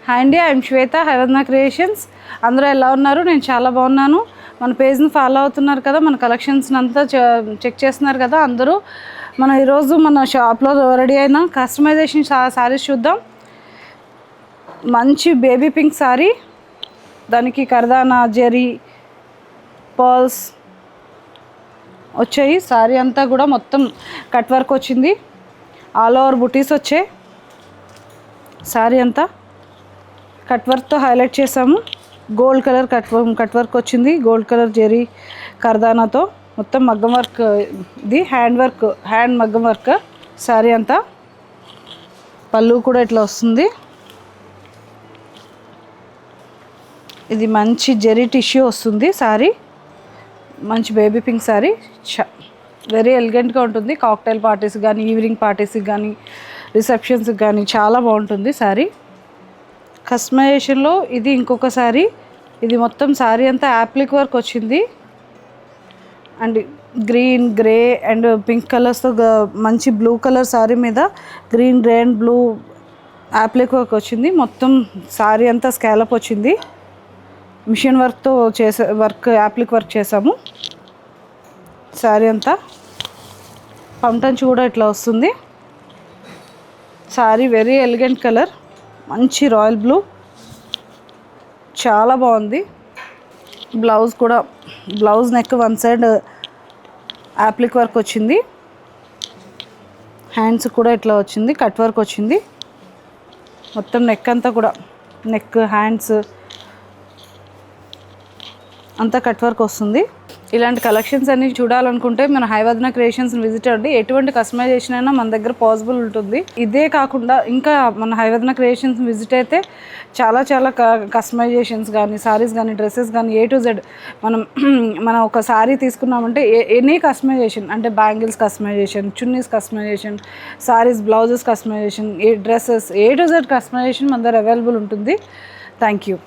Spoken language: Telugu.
హాయ్ అండి, ఐఎమ్ శ్వేత, హైవదన క్రియేషన్స్. అందరూ ఎలా ఉన్నారు? నేను చాలా బాగున్నాను. మన పేజ్ని ఫాలో అవుతున్నారు కదా, మన కలెక్షన్స్ని అంతా చెక్ చేస్తున్నారు కదా అందరూ. మనం ఈరోజు మన షాప్లో రెడీ అయిన కస్టమైజేషన్ శారీస్ చూద్దాం. మంచి బేబీ పింక్ శారీ, దానికి కర్దానా జెరీ పర్ల్స్ వచ్చాయి. శారీ అంతా కూడా మొత్తం కట్ వర్క్ వచ్చింది, ఆల్ ఓవర్ బుటీస్ వచ్చాయి. శారీ అంతా కట్ వర్క్తో హైలైట్ చేసాము. గోల్డ్ కలర్ కట్ వర్క్ వచ్చింది, గోల్డ్ కలర్ జెరీ కర్దానాతో మొత్తం మగ్గం వర్క్. ఇది హ్యాండ్ మగ్గం వర్క్. శారీ అంతా పళ్ళు కూడా ఇట్లా వస్తుంది. ఇది మంచి జెరీ టిష్యూ వస్తుంది శారీ. మంచి బేబీ పింక్ శారీ, వెరీ ఎలిగెంట్గా ఉంటుంది. కాక్టైల్ పార్టీస్కి కానీ, ఈవినింగ్ పార్టీస్కి కానీ, రిసెప్షన్స్కి కానీ చాలా బాగుంటుంది శారీ. కస్టమైజేషన్లో ఇది ఇంకొక శారీ. ఇది మొత్తం శారీ అంతా యాప్లిక్ వర్క్ వచ్చింది and green, grey and pink కలర్స్తో మంచి బ్లూ కలర్ శారీ మీద green, grey and blue applique work వచ్చింది. మొత్తం శారీ అంతా స్కాలప్ వచ్చింది. మిషన్ వర్క్తో యాప్లిక్ వర్క్ చేసాము. శారీ అంతా పంటంచు కూడా ఇట్లా వస్తుంది. శారీ వెరీ ఎలిగెంట్ కలర్, మంచి రాయల్ బ్లూ, చాలా బాగుంది. Blouse neck one side appliqué work వచ్చింది. హ్యాండ్స్ కూడా ఇట్లా వచ్చింది, కట్ వర్క్ వచ్చింది. మొత్తం నెక్ అంతా కూడా, నెక్ హ్యాండ్స్ అంతా కట్ వర్క్ వస్తుంది. ఇలాంటి కలెక్షన్స్ అన్ని చూడాలనుకుంటే మన హైవదన క్రియేషన్స్ని విజిట్ అవ్వండి. ఎటువంటి కస్టమైజేషన్ అయినా మన దగ్గర పాసిబుల్ ఉంటుంది. ఇదే కాకుండా ఇంకా మన హైవదన క్రియేషన్స్ని విజిట్ అయితే చాలా కస్టమైజేషన్స్ కానీ, సారీస్ కానీ, డ్రెస్సెస్ కానీ, A to Z మనం ఒక సారీ తీసుకున్నామంటే ఎనీ కస్టమైజేషన్ అంటే bangles customisation, chunnis customisation, saris blouses customisation, dresses A to Z customisation మన దగ్గర అవైలబుల్ ఉంటుంది. Thank you.